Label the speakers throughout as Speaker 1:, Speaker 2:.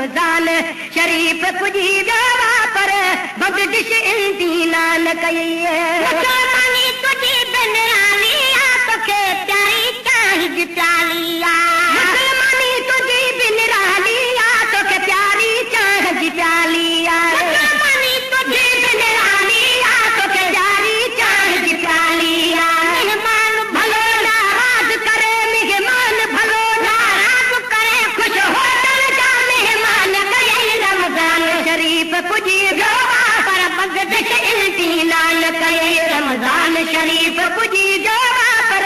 Speaker 1: रमज़ान शरीफ़ पुॼी वियो पर बंदिश ईंदी नान कई मुसलमानी तुंहिंजी बिनराली तोखे प्यारी चाही प्याली मुसलमानी तुंहिंजी बिनराली तोखे प्यारी चाही प्याली मुसलमानी तुंहिंजी बिनराली तोखे प्यारी चाही प्याली मेहमान भलो नाराज़ करे मेहमान भलो नाराज़ करे खुश होटल जा मेहमान कई रमज़ान शरीफ़ पुॼी वियो पर बंदिश ईंदी नान कई रमज़ान शरीफ़ पुॼी वियो पर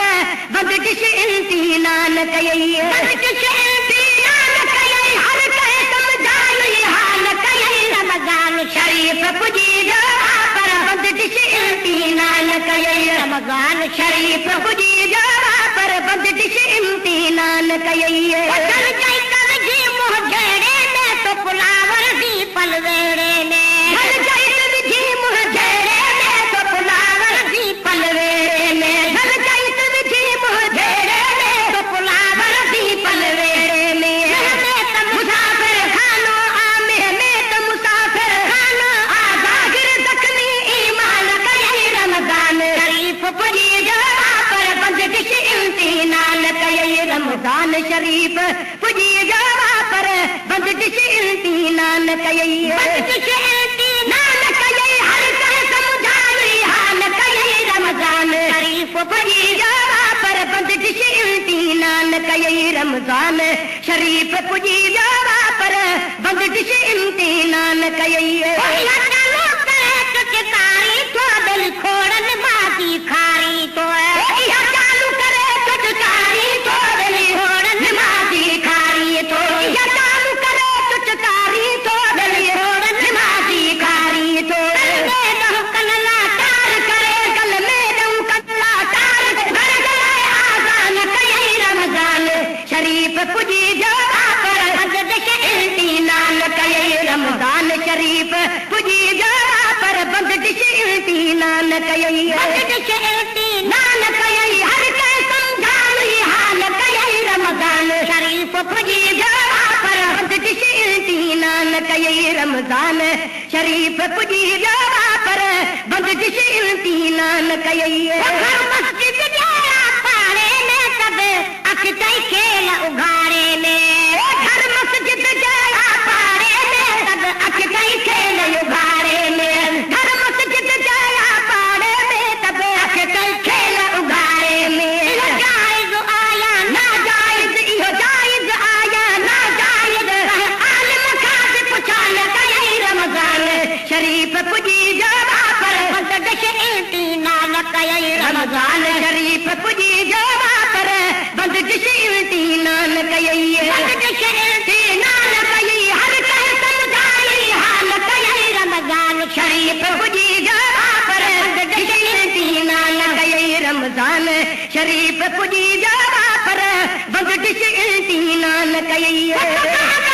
Speaker 1: बंदिश ईंदी नान कई बंदिश ईंदी नान कई हर कंहिं सम्झाई हाल कई रमज़ान शरीफ़ पुॼी वियो पर बंदिश ईंदी नान कई रमज़ान शरीफ़ पुॼी वियो पर बंदिश ईंदी नान कई मुंहिंजे में तो फुलावर दी पलवेड़े में विझी मुंहिंजे में तो फुलावर दी पलवेड़े में विझी मुंहिंजे में तो फुलावर दी पलवेड़े में मुसाफ़िर खानो में तो मुसाफ़िर खानो ज़ाहिर ज़ख्मी ईमान कई रमज़ान शरीफ़ पुॼी वियो पर बंदिश ईंदी नान कई रमज़ान शरीफ़ पुॼी वियो पर बंदिश ईंदी नान कई बंदिश ईंदी नान कई हर कंहिं सम्झाई हाल कई रमज़ान शरीफ़ पुॼी वियो पर बंदिश ईंदी नान कई रमज़ान शरीफ़ पुॼी वियो पर बंदिश ईंदी नान कई चिकारी तो दिल खोड़न माती खारी तो चालू करे चुटकारी तो दिल खोड़न माती खारी तो चालू करे चुटकारी तो दिल खोड़न माती खारी तो कनला तार करे गल में दऊं कनला तार घर गए आज़ान कई रमज़ान शरीफ़ पुॼी वियो पर बंदिश ईंदी नान कई रमज़ान शरीफ़ पुॼी वियो पर बंदिश ईंदी नान कई बंदिश ईंदी नान कई हर कंहिं सम्झाई हाल कई रमज़ान शरीफ़ पुॼी वियो पर बंदिश ईंदी नान कई रमज़ान शरीफ़ पुॼी वियो पर बंदिश ईंदी नान कई मस्जिद जे पाड़े में सभु अख चई खेल उघाड़े में घर मस्जिद जे पाड़े में सभु अख चई खेल उघाड़े में घर मस्जिद जे पाड़े में सभु अख चई खेल उघाड़े में जायज़ आया ना जायज़ इहो जायज़ आया ना जायज़ आलिम खां बि पुछाल कई रमज़ान शरीफ़ पुॼी वियो पर बंदिश ईंदी नान कई रमज़ान शरीफ़ पुॼी वियो पर बंदिश ईंदी नान कई बंदिश ईंदी नान कई हर कंहिं सम्झाई हाल कई रमज़ान शरीफ़ पुॼी वियो पर बंदिश ईंदी नान कई रमज़ान शरीफ़ पुॼी वियो पर बंदिश ईंदी नान कई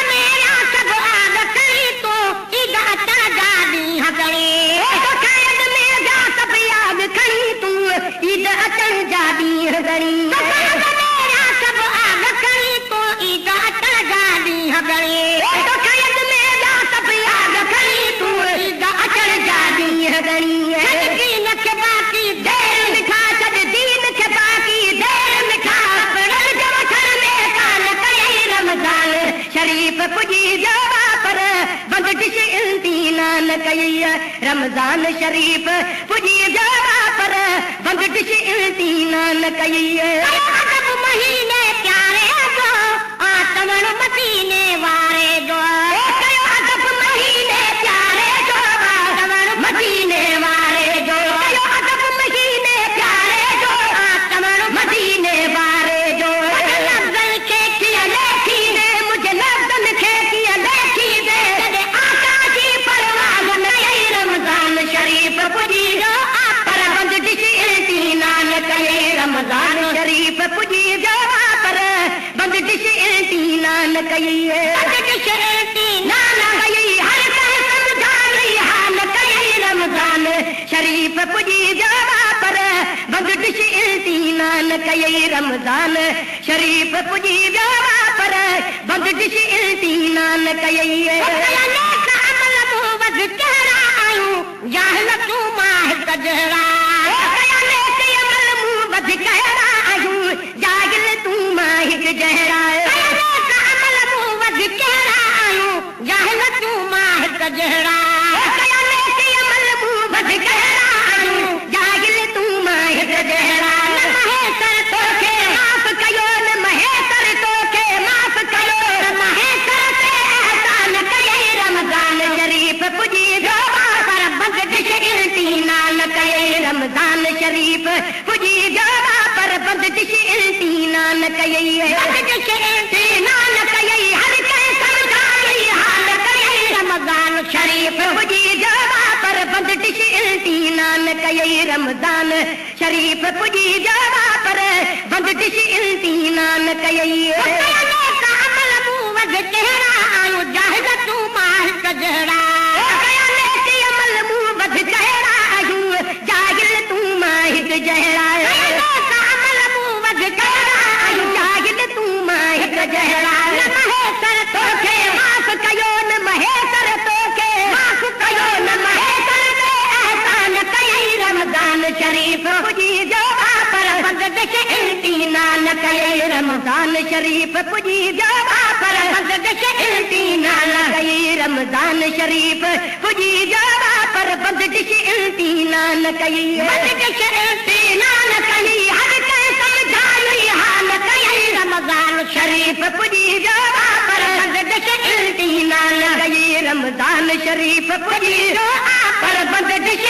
Speaker 1: मेरा सभु आग करी तो ईद अचण जा ॾींहं गणे मेरा सभु यादि खणी तूं ईद अचण जा ॾींहं गणी मेरा सभु आग खणी तो ईद अचण जा ॾींहं गणे मेरा सभु याद खणी तूं ईद अचण जा ॾींहं गणी दीन खे बाक़ी देर लिखा छॾ दीन खे बाक़ी देर लिखा पढ़ल जो वठण में कान कई रमज़ान शरीफ़ पुॼी वियो पर बंदिश ईंदी नान कई रमज़ान शरीफ़ पुॼी वियो पर बंदिश ईंदी नान कई महीने प्यारे जो आतमण मदीने वारे जो अदब महीने प्यारे जो आतमण मदीने वारे जो अदब महीने प्यारे जो आतमण मदीने वारे जो लफ़्ज़न खे कीअं लेखी दे मुझे लफ़्ज़न खे कीअं लेखी दे आका जी परवाज़ न कई रमज़ान शरीफ़ पुॼी वियो पर बंदिश ईंदी नान कई रमज़ान शरीफ़ पुॼी वियो पर बंदिश ईंदी नान कई बंदिश ईंदी नान कई हर कंहिं सम्झाई हाल कई रमज़ान शरीफ़ पुॼी वियो पर बंदिश ईंदी नान कई रमज़ान शरीफ़ पुॼी वियो पर बंद डिश इल्टीना न कयई नेक अमल मूं वध कहिड़ा आहियूं जाहिल तूं मां हिक जहिड़ा नेक अमल मूं वध कहिड़ा आहियूं जाहिल तूं मां हिक जहिड़ा नेक अमल मूं वध कहिड़ा आहियूं जाहिल तूं मां हिक जहिड़ा नेक अमल मूं वध कहिड़ा आहियूं जाहिल तूं मां हिक जहिड़ा महेतर तोखे माफ़ कयो न महेतर तोखे माफ़ कयो न महेतर ते एहसान कयई रमज़ान शरीफ़ पुॼी वियो पर बंद डिश इल्टीना न कयई रमज़ान शरीफ़ पुॼी वियो पर बंद डिश इल्टीना न कयई बंद डिश इल्टीना न कयई हर कंहिं समझाई हाल कयई रमज़ान शरीफ़ पुॼी वियो पर बंद डिश इल्टीना न कयई रमज़ान शरीफ़ पुॼी वियो पर बंद डिश इल्टीना न कयई अमल मूं वध कहिड़ा आहियूं जाहिल तूं मां हिक जहिड़ा अमल मूं वध कहिड़ा आहियूं जाहिल तूं मां हिक जहिड़ा अमल मूं वध कहिड़ा आहियूं जाहिल तूं मां हिक जहिड़ा महेतर तोखे माफ़ कयो न महेतर तोखे माफ़ कयो न महेतर ते एहसान कयई रमज़ान शरीफ़ पुॼी वियो पर बंद डिश इल्टीना न कयई रमज़ान शरीफ़ पुॼी वियो पर बंद डिश इल्टीना न कयई रमज़ान शरीफ़ पुॼी वियो पर बंद डिश इल्टीना न कयई बंद डिश इल्टीना न कयई हर कंहिं समझाई हाल कयई रमज़ान शरीफ़ पुॼी वियो पर बंद डिश इल्टीना न कयई रमज़ान शरीफ़ पुॼी वियो पर बंद डिश